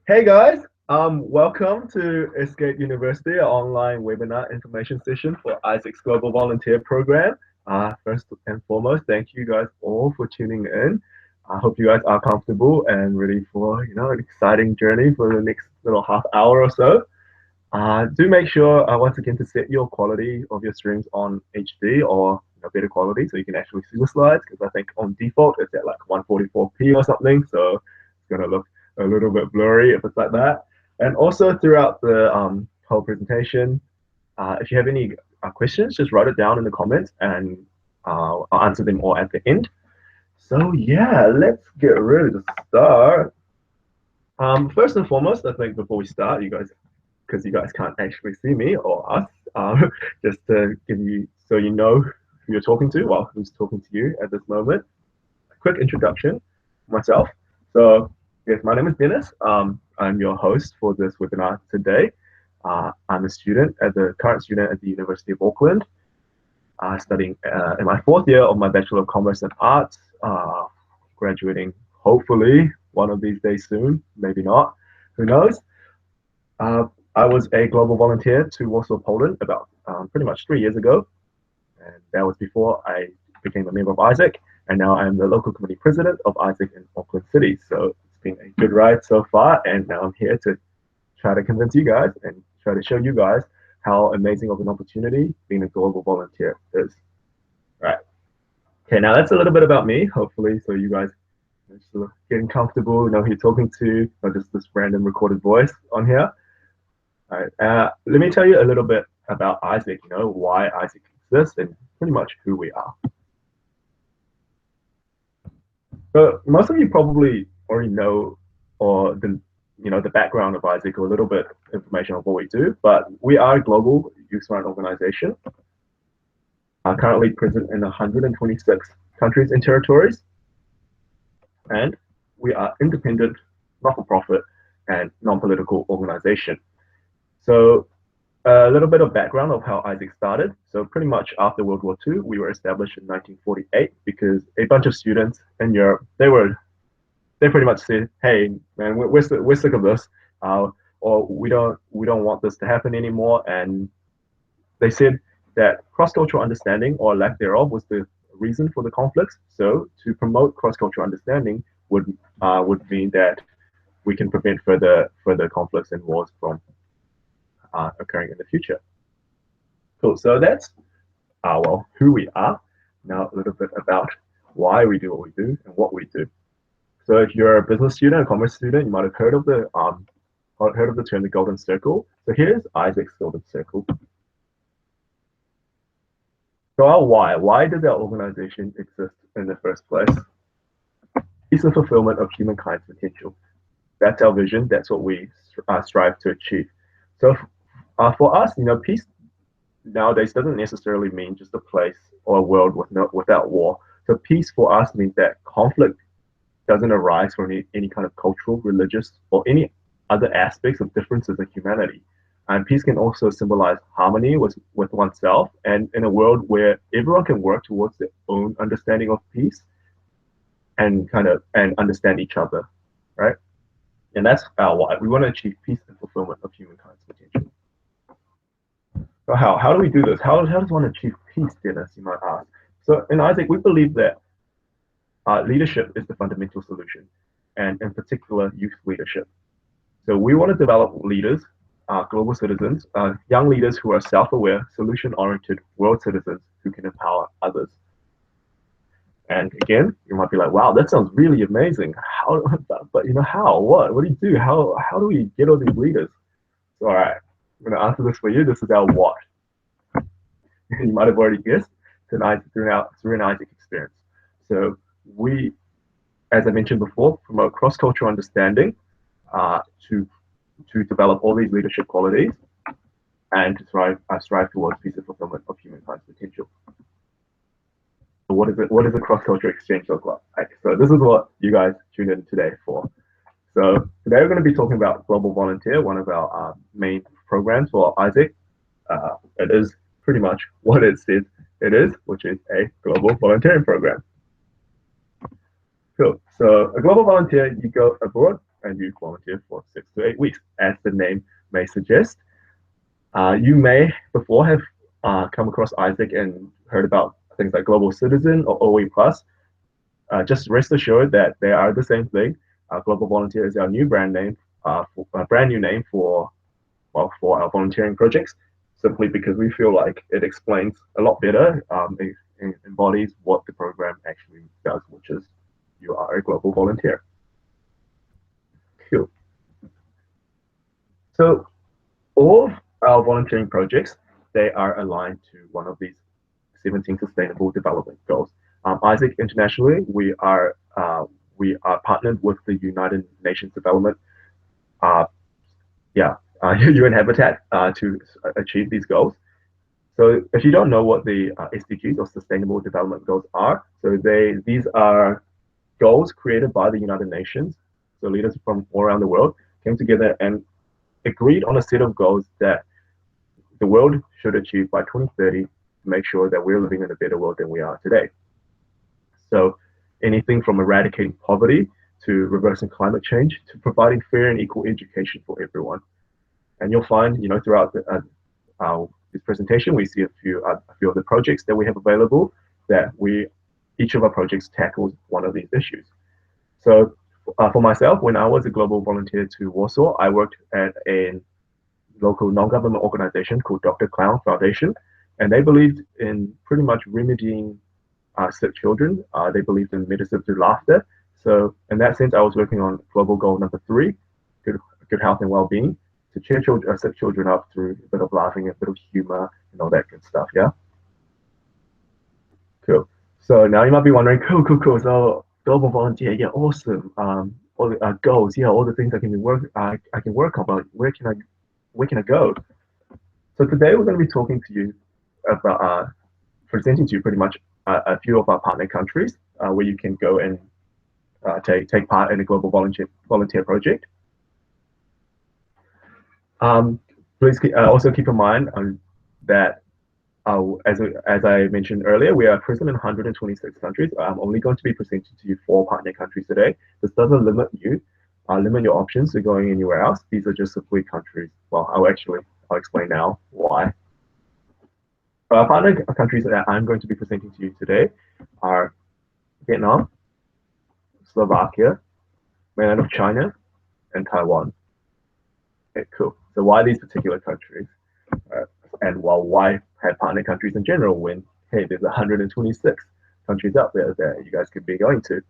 Hey guys, welcome to Escape University, an online webinar information session for Isaac's Global Volunteer Program. First and foremost, thank you guys all for tuning in. I hope you guys are comfortable and ready for an exciting journey for the next little half hour or so. Do make sure once again to set your quality of your streams on HD or better quality so you can actually see the slides because I think on default it's at like 144p or something, so it's gonna look a little bit blurry if it's like that. And also throughout the whole presentation, if you have any questions, just write it down in the comments and I'll answer them all at the end. So yeah, let's get ready to start. First and foremost, I think before we start, you guys, because you guys can't actually see me or us, just to give you, so you know who you're talking to, well, who's talking to you at this moment. A quick introduction, myself. So, yes, my name is Dennis. I'm your host for this webinar today. I'm a student, current student at the University of Auckland, studying in my fourth year of my Bachelor of Commerce and Arts, graduating hopefully one of these days soon, maybe not, who knows. Uh, I was a global volunteer to Warsaw, Poland about pretty much 3 years ago. And that was before I became a member of Isaac. And now I'm the local committee president of Isaac in Auckland City. So it's been a good ride so far. And now I'm here to try to convince you guys and try to show you guys how amazing of an opportunity being a global volunteer is. Right. Okay, now that's a little bit about me, hopefully, so you guys are sort of getting comfortable, know who you're talking to, not just this random recorded voice on here. All right. Let me tell you a little bit about Isaac, why Isaac exists and pretty much who we are. So most of you probably already know or the background of Isaac or a little bit information of what we do, but we are a global youth-run organization, currently present in 126 countries and territories, and we are independent, not-for-profit, and non-political organization. So a little bit of background of how Isaac started. So pretty much after World War II, we were established in 1948 because a bunch of students in Europe, they pretty much said, "Hey, man, we're sick of this, or we don't want this to happen anymore." And they said that cross-cultural understanding or lack thereof was the reason for the conflicts. So to promote cross-cultural understanding would mean that we can prevent further conflicts and wars from occurring in the future. Cool. So that's who we are. Now a little bit about why we do what we do and what we do. So if you're a business student, a commerce student, you might have heard of the term the Golden Circle. So here's Isaac's Golden Circle. So our why. Why did our organization exist in the first place? Peace and fulfillment of humankind's potential. That's our vision. That's what we strive to achieve. So for us, peace nowadays doesn't necessarily mean just a place or a world without war. So peace for us means that conflict doesn't arise from any kind of cultural, religious, or any other aspects of differences in humanity. And peace can also symbolize harmony with oneself, and in a world where everyone can work towards their own understanding of peace and understand each other, right? And that's our why. We want to achieve peace and fulfillment of humankind's potential. So how do we do this? How does one achieve peace, Dennis, you might ask? So in Isaac, we believe that leadership is the fundamental solution, and in particular, youth leadership. So we want to develop leaders, global citizens, young leaders who are self-aware, solution-oriented world citizens who can empower others. And again, you might be like, wow, that sounds really amazing. How? But how? What do you do? How do we get all these leaders? So, all right, I'm going to answer this for you. This is our what. You might have already guessed through an Isaac experience. So we, as I mentioned before, promote cross-cultural understanding to develop all these leadership qualities and to strive towards peace and fulfillment of humankind's potential. So what does a cross-cultural exchange look like? So this is what you guys tuned in today for. So today we're going to be talking about Global Volunteer, one of our main programs for Isaac. It is pretty much what it says it is, which is a global volunteering program. Cool. So a global volunteer, you go abroad and you volunteer for 6 to 8 weeks, as the name may suggest. You may before have come across Isaac and heard about things like Global Citizen or OE Plus. Just rest assured that they are the same thing. Global Volunteer is our new brand name, brand new name for our volunteering projects, simply because we feel like it explains a lot better, it embodies what the program actually does, which is you are a global volunteer. Cool. So all of our volunteering projects, they are aligned to one of these 17 Sustainable Development Goals. Isaac internationally, we are partnered with the United Nations Development, UN Habitat to achieve these goals. So if you don't know what the SDGs or Sustainable Development Goals are, so these are goals created by the United Nations. So leaders from all around the world came together and agreed on a set of goals that the world should achieve by 2030 to make sure that we're living in a better world than we are today. So anything from eradicating poverty to reversing climate change to providing fair and equal education for everyone. And you'll find, throughout this presentation, we see a few of the projects that we have available that each of our projects tackles one of these issues. So for myself, when I was a global volunteer to Warsaw, I worked at a local non-government organization called Dr. Clown Foundation, and they believed in pretty much remedying sick children. They believed in medicine through laughter. So in that sense, I was working on global goal number 3, good health and well-being, to cheer sick children up through a bit of laughing, a bit of humor, and all that good stuff. Yeah. Cool. So now you might be wondering, cool. So global volunteer, yeah, awesome. All the goals, yeah, all the things I can work on, but where can I go? So today we're going to be talking to you about presenting to you pretty much a few of our partner countries where you can go and take part in a global volunteer project. Please also keep in mind that as I mentioned earlier, we are present in 126 countries. I'm only going to be presenting to you 4 partner countries today. This doesn't limit your options to going anywhere else. These are just simply countries. Well, I'll explain now why. Partner countries that I'm going to be presenting to you today are Vietnam, Slovakia, mainland of China, and Taiwan. Okay, cool. So why these particular countries? And why have partner countries in general when, hey, there's 126 countries out there that you guys could be going to?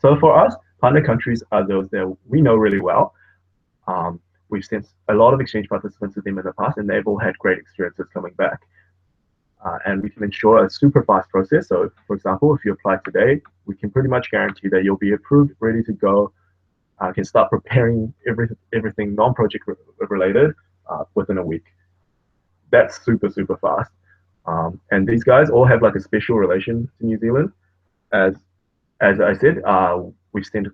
So for us, partner countries are those that we know really well. We've sent a lot of exchange participants to them in the past, and they've all had great experiences coming back. And we can ensure a super fast process. So, for example, if you apply today, we can pretty much guarantee that you'll be approved, ready to go. Can start preparing everything non-project related within a week. That's super fast. And these guys all have like a special relation to New Zealand. As I said, we've sent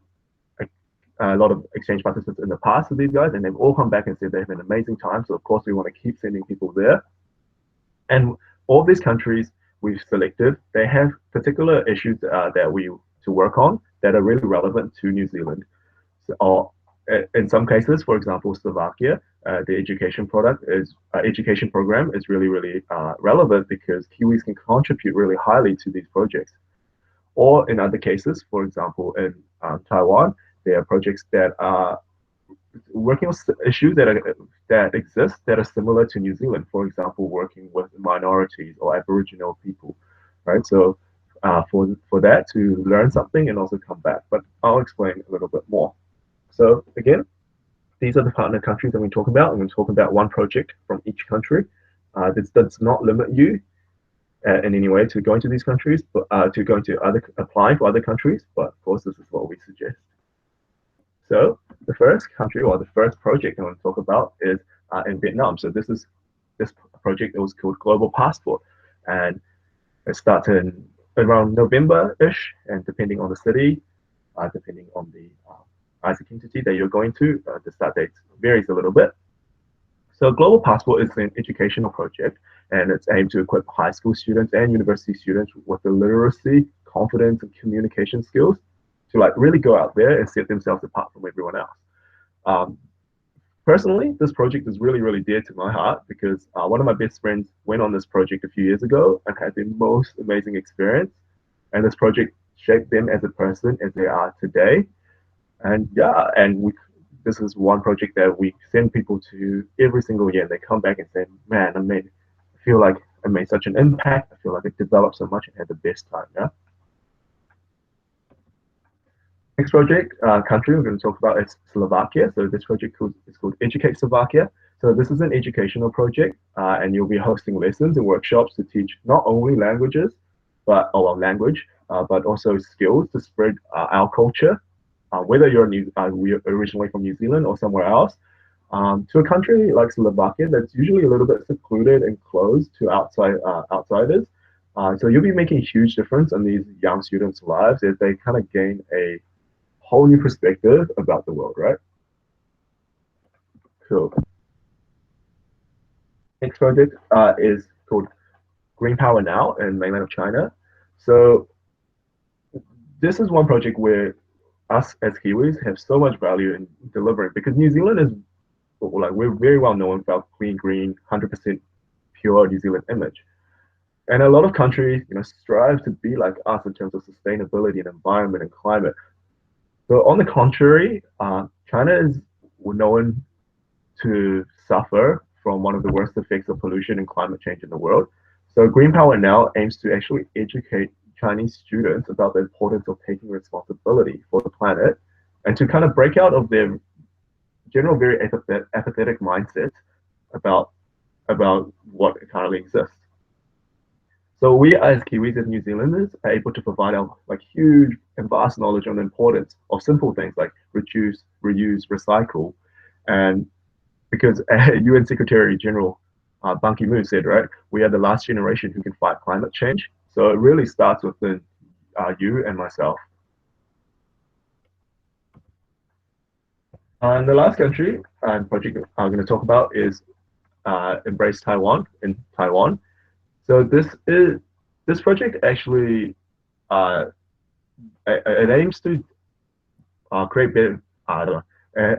a lot of exchange participants in the past with these guys, and they've all come back and said they have an amazing time. So of course we want to keep sending people there. And all these countries we've selected, they have particular issues that we to work on that are really relevant to New Zealand. So, in some cases, for example, Slovakia, the education program is really relevant because Kiwis can contribute really highly to these projects. Or in other cases, for example, in Taiwan, there are projects that are working on issues that exist that are similar to New Zealand. For example, working with minorities or Aboriginal people, right? So for that to learn something and also come back. But I'll explain a little bit more. So again, these are the partner countries that we talk about. I'm going to talk about one project from each country. This does not limit you in any way to going to these countries, but applying for other countries. But of course, this is what we suggest. So the first country or the first project I want to talk about is in Vietnam. So this project that was called Global Passport, and it started around November-ish, and depending on the city, depending on the Isaac entity that you're going to, the start date varies a little bit. So Global Passport is an educational project, and it's aimed to equip high school students and university students with the literacy, confidence, and communication skills to like really go out there and set themselves apart from everyone else. Um, Personally, this project is really, really dear to my heart because one of my best friends went on this project a few years ago and had the most amazing experience. And this project shaped them as a person as they are today. And yeah, this is one project that we send people to every single year. They come back and say, man, I feel like I made such an impact. I feel like I developed so much and had the best time. Yeah. Next project country we're going to talk about is Slovakia. So this project is called Educate Slovakia. So this is an educational project, and you'll be hosting lessons and workshops to teach not only languages, but but also skills to spread our culture. Whether you're originally from New Zealand or somewhere else, to a country like Slovakia that's usually a little bit secluded and closed to outsiders. So you'll be making a huge difference in these young students' lives as they kind of gain a whole new perspective about the world, right? Cool. Next project is called Green Power Now in mainland of China. So this is one project where us as Kiwis have so much value in delivering because New Zealand is like we're very well known for our clean, green, 100% pure New Zealand image. And a lot of countries, strive to be like us in terms of sustainability and environment and climate. So on the contrary, China is known to suffer from one of the worst effects of pollution and climate change in the world. So Green Power Now aims to actually educate Chinese students about the importance of taking responsibility for the planet and to kind of break out of their general very apathetic mindset about what currently exists. So we as Kiwis, as New Zealanders, are able to provide our like huge and vast knowledge on the importance of simple things like reduce, reuse, recycle, and because UN Secretary General Ban Ki-moon said, right, we are the last generation who can fight climate change. So it really starts within you and myself. And the last country and project I'm going to talk about is Embrace Taiwan in Taiwan. So this project actually it aims to create better I don't know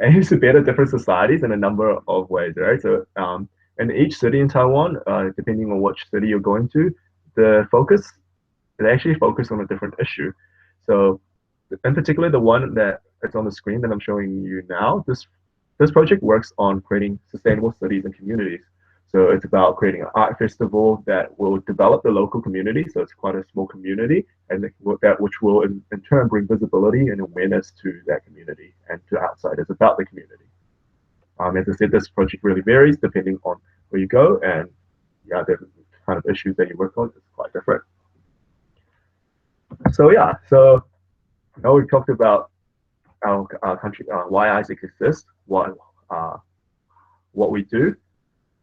aims to better different societies in a number of ways, right? So in each city in Taiwan, depending on which city you're going to, the focus they actually focus on a different issue. So in particular, the one that is on the screen that I'm showing you now, this project works on creating sustainable cities and communities. So it's about creating an art festival that will develop the local community. So it's quite a small community, and that which will in turn bring visibility and awareness to that community and to outsiders about the community. As I said, this project really varies depending on where you go, and yeah, the kind of issues that you work on is quite different. So yeah, so now we've talked about our country, why AIESEC exists, what we do,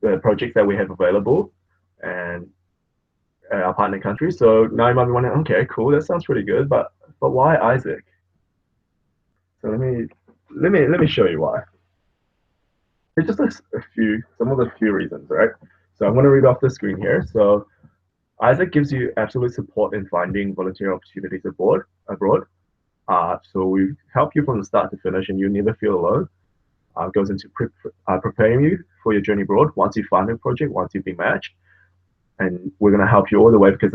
the projects that we have available, and our partner countries. So now you might be wondering, okay, cool, that sounds pretty good, but why AIESEC? So let me show you why. It's just some of the few reasons, right? So I'm going to read off the screen here. So AIESEC gives you absolute support in finding volunteer opportunities abroad. So we help you from the start to finish, and you never feel alone. Goes into preparing you for your journey abroad once you find a project, once you've been matched. And we're going to help you all the way because,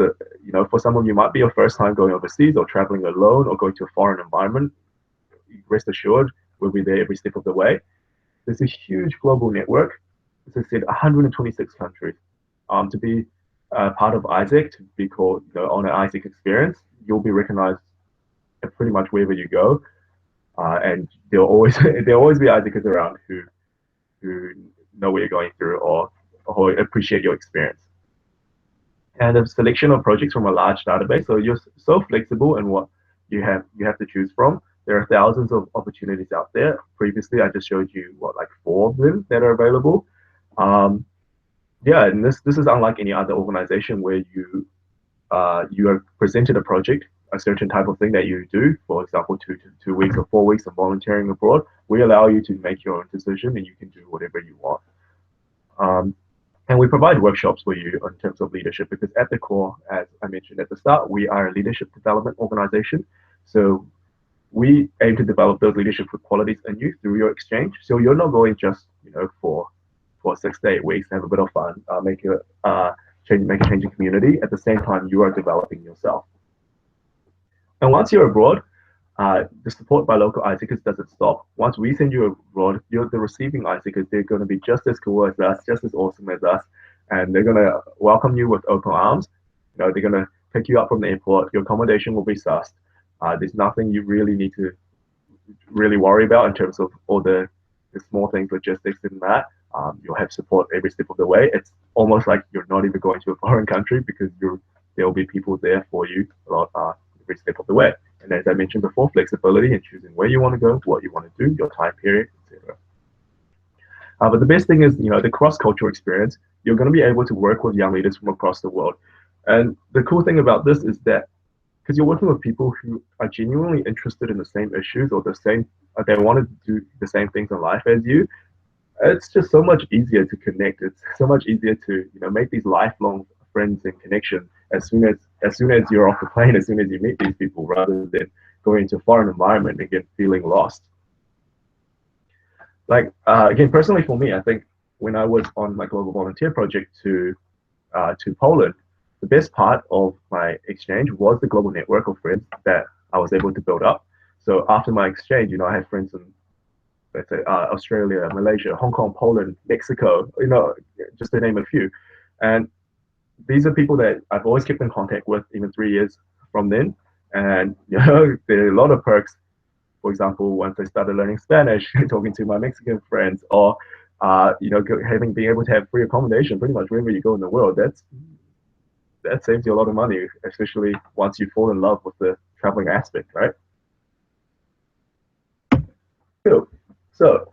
for some of you might be your first time going overseas or traveling alone or going to a foreign environment. Rest assured, we'll be there every step of the way. There's a huge global network. As I said, 126 countries. To be part of AIESEC, to be called on an AIESEC experience, you'll be recognized pretty much wherever you go. And there'll always be AIESECers around who know what you're going through or appreciate your experience. And a selection of projects from a large database. So you're so flexible in what you have to choose from. There are thousands of opportunities out there. Previously, I just showed you like 4 of them that are available. Yeah, and this is unlike any other organization where you are presented a project, a certain type of thing that you do, for example, 2 weeks or 4 weeks of volunteering abroad. We allow you to make your own decision and you can do whatever you want. And we provide workshops for you in terms of leadership because at the core, as I mentioned at the start, we are a leadership development organization. So we aim to develop those leadership qualities in you through your exchange. So you're not going just for 6 to 8 weeks to have a bit of fun, make a change in community. At the same time, you are developing yourself. And once you're abroad, the support by local iSeekers doesn't stop. Once we send you abroad, you're the receiving iSeekers. They're going to be just as cool as us, just as awesome as us, and they're going to welcome you with open arms. They're going to pick you up from the airport. Your accommodation will be sussed. There's nothing you really need to really worry about in terms of all the small things, logistics, and that. You'll have support every step of the way. It's almost like you're not even going to a foreign country because there will be people there for you every step of the way. And as I mentioned before, flexibility in choosing where you want to go, what you want to do, your time period, etc. But the best thing is, the cross-cultural experience. You're going to be able to work with young leaders from across the world. And the cool thing about this is that because you're working with people who are genuinely interested in the same issues or they want to do the same things in life as you, it's just so much easier to connect. It's so much easier to make these lifelong friends and connections as soon as you're off the plane, as soon as you meet these people, rather than going into a foreign environment and feeling lost. Like again, personally for me, I think when I was on my global volunteer project to Poland, the best part of my exchange was the global network of friends that I was able to build up. So after my exchange, I had friends in, let's say, Australia, Malaysia, Hong Kong, Poland, Mexico, just to name a few. And these are people that I've always kept in contact with, even 3 years from then. And there are a lot of perks. For example, once I started learning Spanish, talking to my Mexican friends, or being able to have free accommodation pretty much wherever you go in the world. That saves you a lot of money, especially once you fall in love with the traveling aspect, right? Cool. So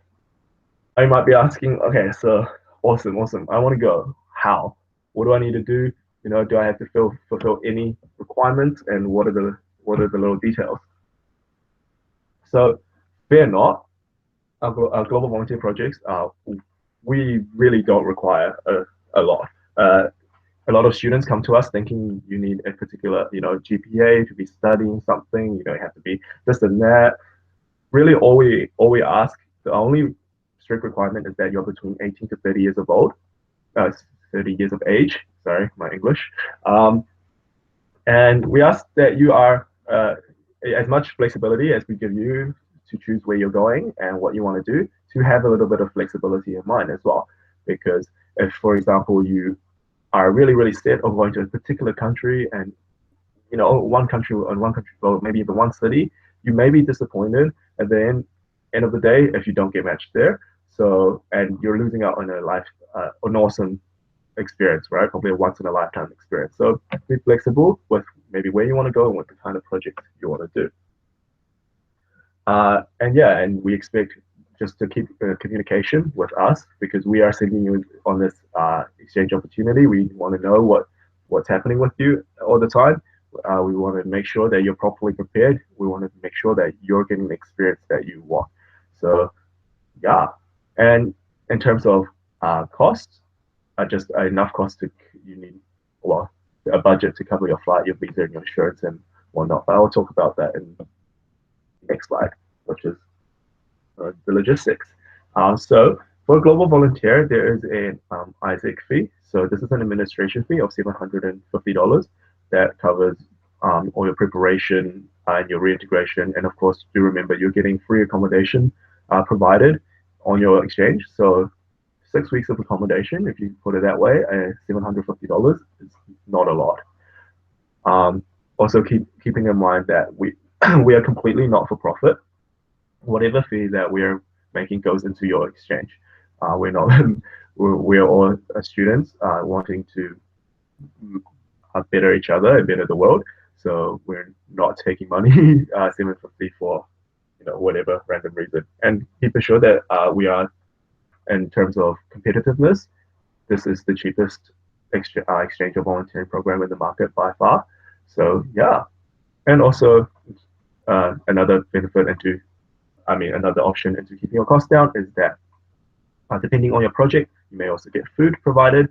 I might be asking, okay, so awesome. I want to go. How? What do I need to do? Do I have to fulfill any requirements, and what are the little details? So, fear not, our global volunteer projects, we really don't require a lot. A lot of students come to us thinking you need a particular, GPA to be studying something. You have to be this and that. Really, all we ask, the only strict requirement is that you're between 18 to 30 years of old, 30 years of age. Sorry, my English. And we ask that you are as much flexibility as we give you to choose where you're going and what you want to do, to have a little bit of flexibility in mind as well. Because if, for example, you are really, really set on going to a particular country and one country, well, maybe even one city, you may be disappointed at the end of the day if you don't get matched there. So, and you're losing out on an awesome experience, right? Probably a once in a lifetime experience. So be flexible with maybe where you want to go and what the kind of project you want to do. And we expect just to keep communication with us, because we are sending you on this exchange opportunity. We want to know what's happening with you all the time. We want to make sure that you're properly prepared. We want to make sure that you're getting the experience that you want. So, yeah. And in terms of costs, just enough cost you need, well, a budget to cover your flight, your visa, and your insurance and whatnot. But I'll talk about that in the next slide, which is the logistics. So for a global volunteer, there is an ISEC fee. So this is an administration fee of $750 that covers all your preparation and your reintegration. And of course, do remember you're getting free accommodation provided on your exchange. So 6 weeks of accommodation, if you put it that way, $750 is not a lot. Also, keeping in mind that we we are completely not for profit. Whatever fee that we're making goes into your exchange. We're not. We're all students wanting to better each other and better the world. So we're not taking money, $750 for whatever random reason. And keep assured that we are, in terms of competitiveness, this is the cheapest exchange or volunteering program in the market by far. So yeah, and also another benefit another option into keeping your costs down is that depending on your project, you may also get food provided,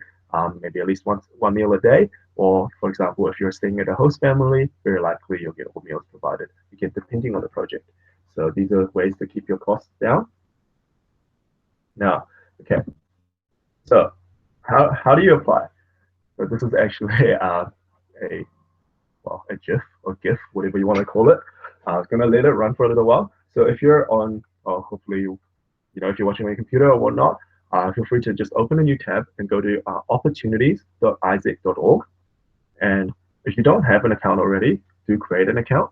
maybe at least one meal a day. Or, for example, if you're staying at a host family, very likely you'll get all meals provided, again, depending on the project. So these are ways to keep your costs down. Now, okay, so how do you apply? So this is actually a a GIF or GIF, whatever you want to call it. I was gonna let it run for a little while. So if you're on, hopefully if you're watching on your computer or whatnot, feel free to just open a new tab and go to opportunities.isaac.org. And if you don't have an account already, do create an account.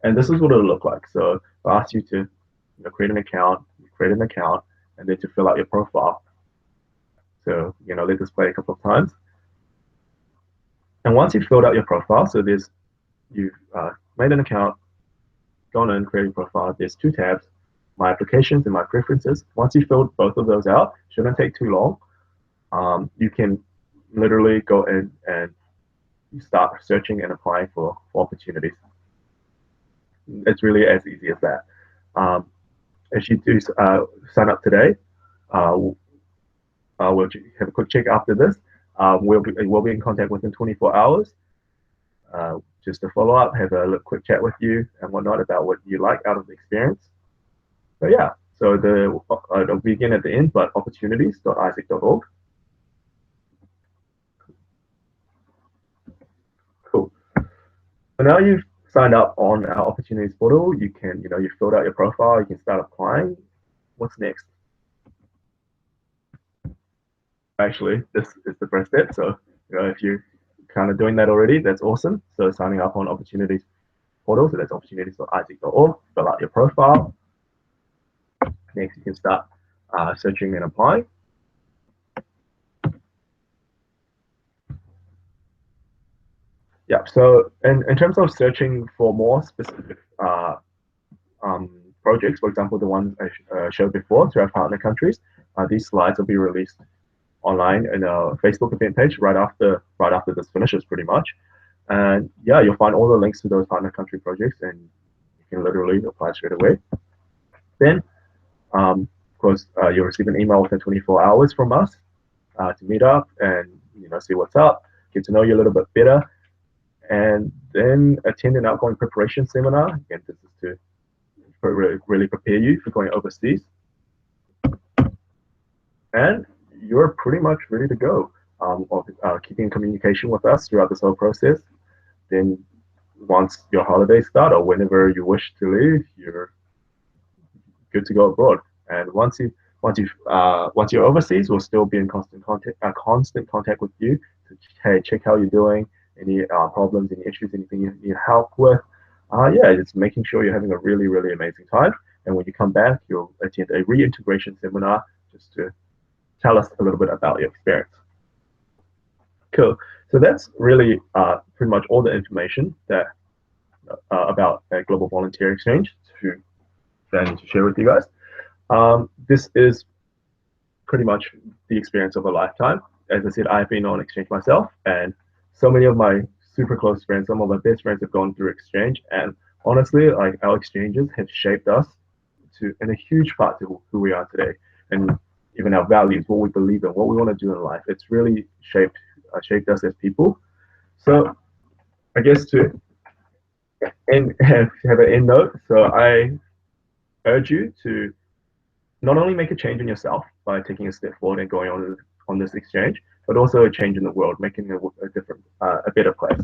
And this is what it'll look like. So I'll ask you to create an account, and then to fill out your profile. So let this play a couple of times. And once you've filled out your profile, so you've made an account, gone in, creating profile. There's two tabs, my applications and my preferences. Once you've filled both of those out, shouldn't take too long. You can literally go in and start searching and applying for opportunities. It's really as easy as that. If you do sign up today, we'll have a quick check after this. We'll be in contact within 24 hours. Just to follow up, have a quick chat with you and whatnot about what you like out of the experience. So yeah, so it'll begin at the end, but opportunities.isaac.org. Cool. So now you've signed up on our opportunities portal. You can, you've filled out your profile. You can start applying. What's next? Actually, this is the first step. So if you're kind of doing that already, that's awesome. So signing up on opportunities portal. So that's opportunities.isaac.org. Fill out your profile. Next, you can start searching and applying. Yeah, so in terms of searching for more specific projects, for example, the ones I showed before to our partner countries, these slides will be released online in a Facebook event page right after this finishes, pretty much. And yeah, you'll find all the links to those partner country projects, and you can literally apply straight away. Then, of course, you'll receive an email within 24 hours from us to meet up and see what's up, get to know you a little bit better, and then attend an outgoing preparation seminar. Again, this is to really prepare you for going overseas. And you're pretty much ready to go. Keeping in communication with us throughout this whole process. Then once your holidays start or whenever you wish to leave, you're good to go abroad. And once you're overseas, we'll still be in constant contact with you to check how you're doing, any problems, any issues, anything you need help with. Yeah, it's making sure you're having a really, really amazing time. And when you come back, you'll attend a reintegration seminar just to tell us a little bit about your experience. Cool. So that's really pretty much all the information that about a global volunteer exchange that I need to share with you guys. This is pretty much the experience of a lifetime. As I said, I've been on exchange myself, and so many of my super close friends, some of my best friends have gone through exchange, and honestly, like our exchanges have shaped us in a huge part to who we are today, and even our values, what we believe in, what we want to do in life. It's really shaped us as people. So I guess to have an end note, so I urge you to not only make a change in yourself by taking a step forward and going on this exchange, but also a change in the world, making a better place.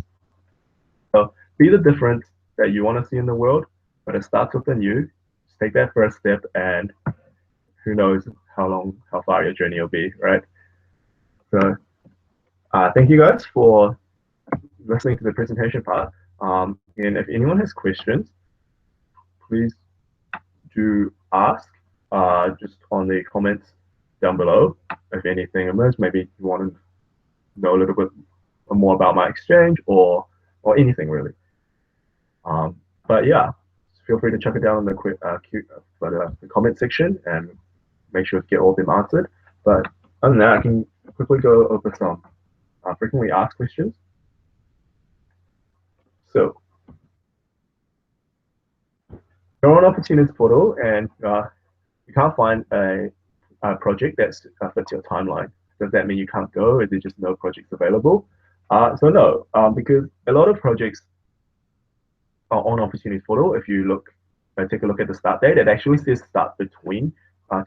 So be the difference that you want to see in the world, but it starts within you. Just take that first step, and who knows how far your journey will be, right? So thank you guys for listening to the presentation part. And if anyone has questions, please do ask just on the comments down below. If anything emerges, maybe you want to know a little bit more about my exchange or anything really. But yeah, feel free to chuck it down in the comment section and make sure to get all of them answered. But other than that, I can quickly go over some frequently asked questions. So you're on Opportunities portal and you can't find a project that fits your timeline. does that mean you can't go? Is it just no projects available? So no, because a lot of projects are on Opportunities Portal. If you take a look at the start date, it actually says start between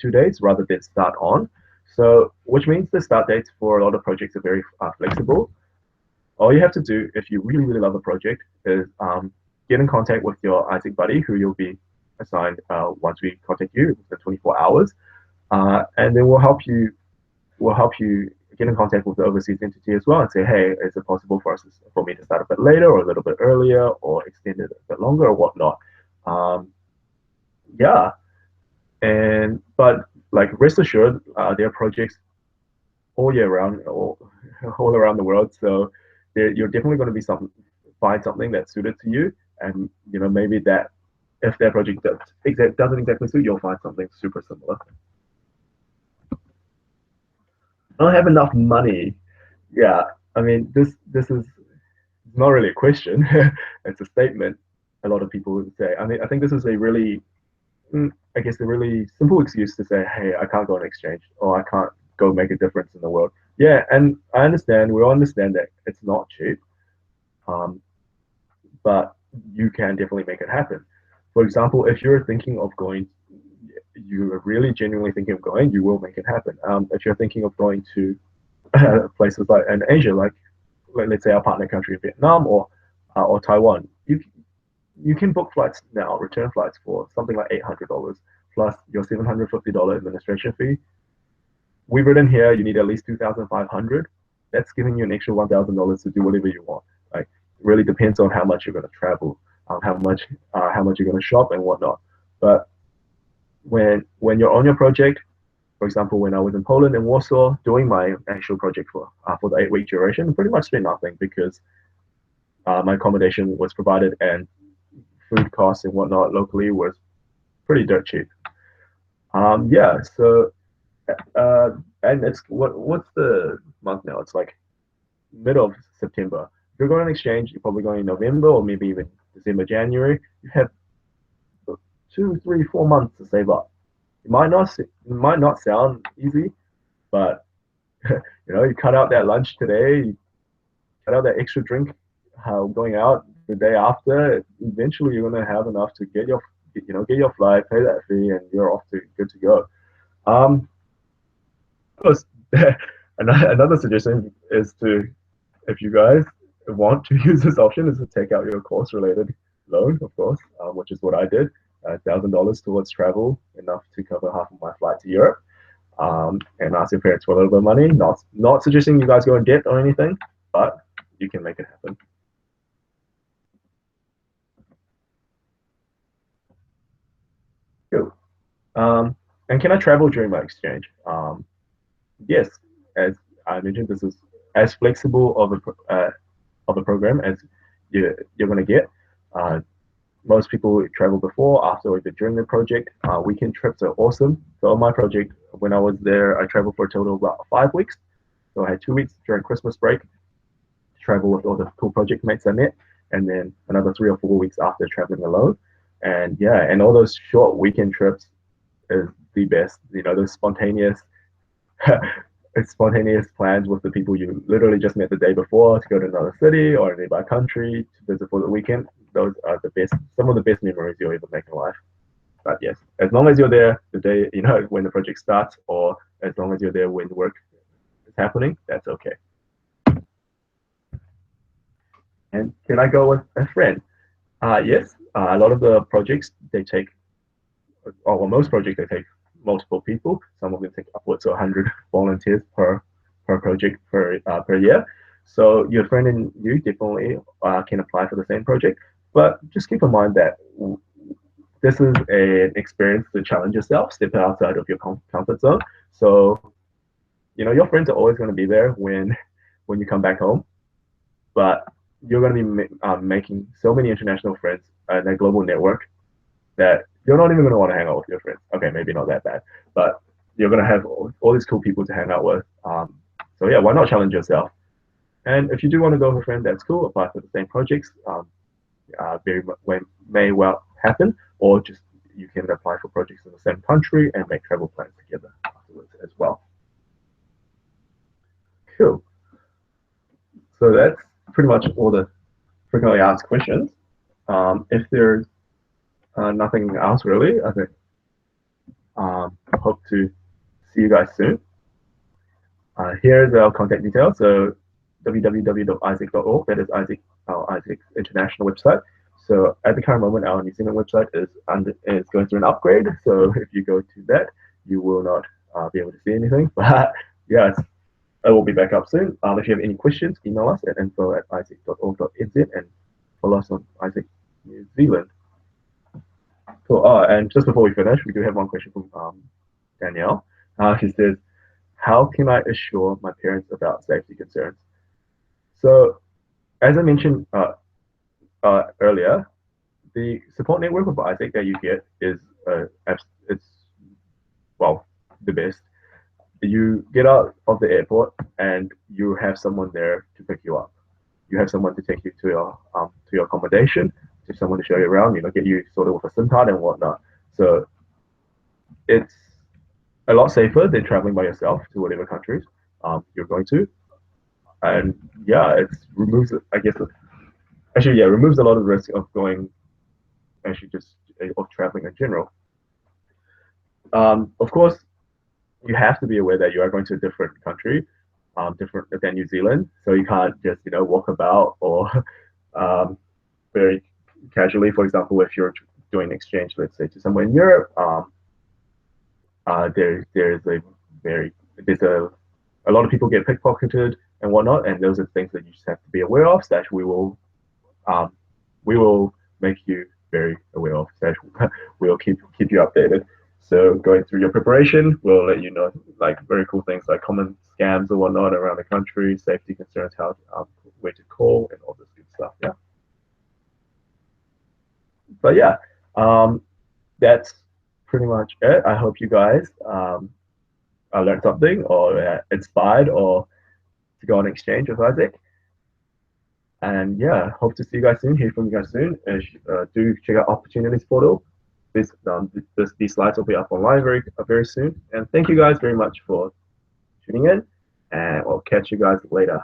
2 days rather than start on. So, which means the start dates for a lot of projects are very flexible. All you have to do, if you really, really love a project, is get in contact with your Isaac buddy, who you'll be assigned once we contact you within 24 hours, and then we'll help you get in contact with the overseas entity as well and say, hey, is it possible for me to start a bit later or a little bit earlier or extend it a bit longer or whatnot? Yeah, but like rest assured, there are projects all year round, all around the world. So you're definitely going to find something that's suited to you, and maybe that if that project doesn't exactly suit, you'll find something super similar. I don't have enough money. Yeah, I mean this is not really a question; it's a statement. A lot of people would say. I mean, I think this is a really, I guess, a really simple excuse to say, "Hey, I can't go on exchange, or I can't go make a difference in the world." Yeah, and I understand. We all understand that it's not cheap, um, but you can definitely make it happen. For example, if you're thinking of going, you're really genuinely thinking of going, you will make it happen. If you're thinking of going to places like in Asia, like let's say our partner country, Vietnam or Taiwan, you can book flights now, return flights for something like $800 plus your $750 administration fee. We've written here you need at least 2,500. That's giving you an extra $1,000 to do whatever you want. Like, it really depends on how much you're going to travel, how much you're going to shop and whatnot. But when you're on your project, for example, when I was in Poland in Warsaw doing my actual project for the 8 week duration, pretty much spent nothing because my accommodation was provided and food costs and whatnot locally was pretty dirt cheap. Yeah, so uh, and it's what's the month now? It's like middle of September. If you're going on exchange, you're probably going in November or maybe even December, January. You have 2, 3, 4 months to save up. It might not sound easy, but you cut out that lunch today, you cut out that extra drink going out the day after. Eventually, you're going to have enough to get your flight, pay that fee, and you're off to good to go. Um, of course, another suggestion is to, if you guys want to use this option, is to take out your course related loan, of course, which is what I did. $1,000 towards travel, enough to cover half of my flight to Europe, and ask your parents for a little bit of money. Not suggesting you guys go in debt or anything, but you can make it happen. Cool. And can I travel during my exchange? Yes, as I mentioned, this is as flexible of a program as you're going to get. Uh, Most people travel before, after, or even during the project. Weekend trips are awesome. So on my project, when I was there, I traveled for a total of about 5 weeks. So I had 2 weeks during Christmas break to travel with all the cool project mates I met, and then another 3 or 4 weeks after traveling alone. And yeah, and all those short weekend trips is the best. Those spontaneous plans with the people you literally just met the day before to go to another city or a nearby country to visit for the weekend. Those are some of the best memories you'll ever make in life. But yes, as long as you're there the day, when the project starts, or as long as you're there when work is happening, that's okay. And can I go with a friend? Yes, a lot of the projects they take, or well, most projects they take multiple people. Some of them take upwards of 100 volunteers per project per year. So your friend and you definitely can apply for the same project. But just keep in mind that this is an experience to challenge yourself, step outside of your comfort zone. So your friends are always going to be there when you come back home, but you're going to be making so many international friends in a global network that you're not even going to want to hang out with your friends. Okay, maybe not that bad, but you're going to have all these cool people to hang out with. So yeah, why not challenge yourself? And if you do want to go with a friend, that's cool. Apply for the same projects. May well happen, or just you can apply for projects in the same country and make travel plans together afterwards as well. Cool. So that's pretty much all the frequently asked questions. If there's nothing else really, I think hope to see you guys soon. Here's our contact details. So www.isaac.org. That is Isaac's international website. So at the current moment, our New Zealand website is going through an upgrade. So if you go to that, you will not be able to see anything. But yeah, it will be back up soon. If you have any questions, email us at info@isaac.org.nz and follow us on Isaac New Zealand. Cool. And just before we finish, we do have one question from Danielle. She says, how can I assure my parents about safety concerns? So, as I mentioned earlier, the support network of Isaac that you get is it's well the best. You get out of the airport and you have someone there to pick you up. You have someone to take you to your accommodation, to someone to show you around, get you sorted with a SIM card and whatnot. So it's a lot safer than traveling by yourself to whatever countries you're going to. And yeah, it removes, I guess, actually, yeah, removes a lot of the risk of going, actually, just of traveling in general. Of course, you have to be aware that you are going to a different country, different than New Zealand. So you can't just, walk about or very casually. For example, if you're doing exchange, let's say to somewhere in Europe, there's a lot of people get pickpocketed and whatnot, and those are things that you just have to be aware of. That we will make you very aware of. That we'll keep you updated. So going through your preparation, we'll let you know like very cool things like common scams or whatnot around the country, safety concerns, how where to call, and all this good stuff. Yeah. But yeah, that's pretty much it. I hope you guys learned something or inspired or to go on exchange with Isaac. And yeah, hope to see you guys soon, hear from you guys soon. And do check out Opportunities Portal. These slides will be up online very soon. And thank you guys very much for tuning in. And I'll catch you guys later.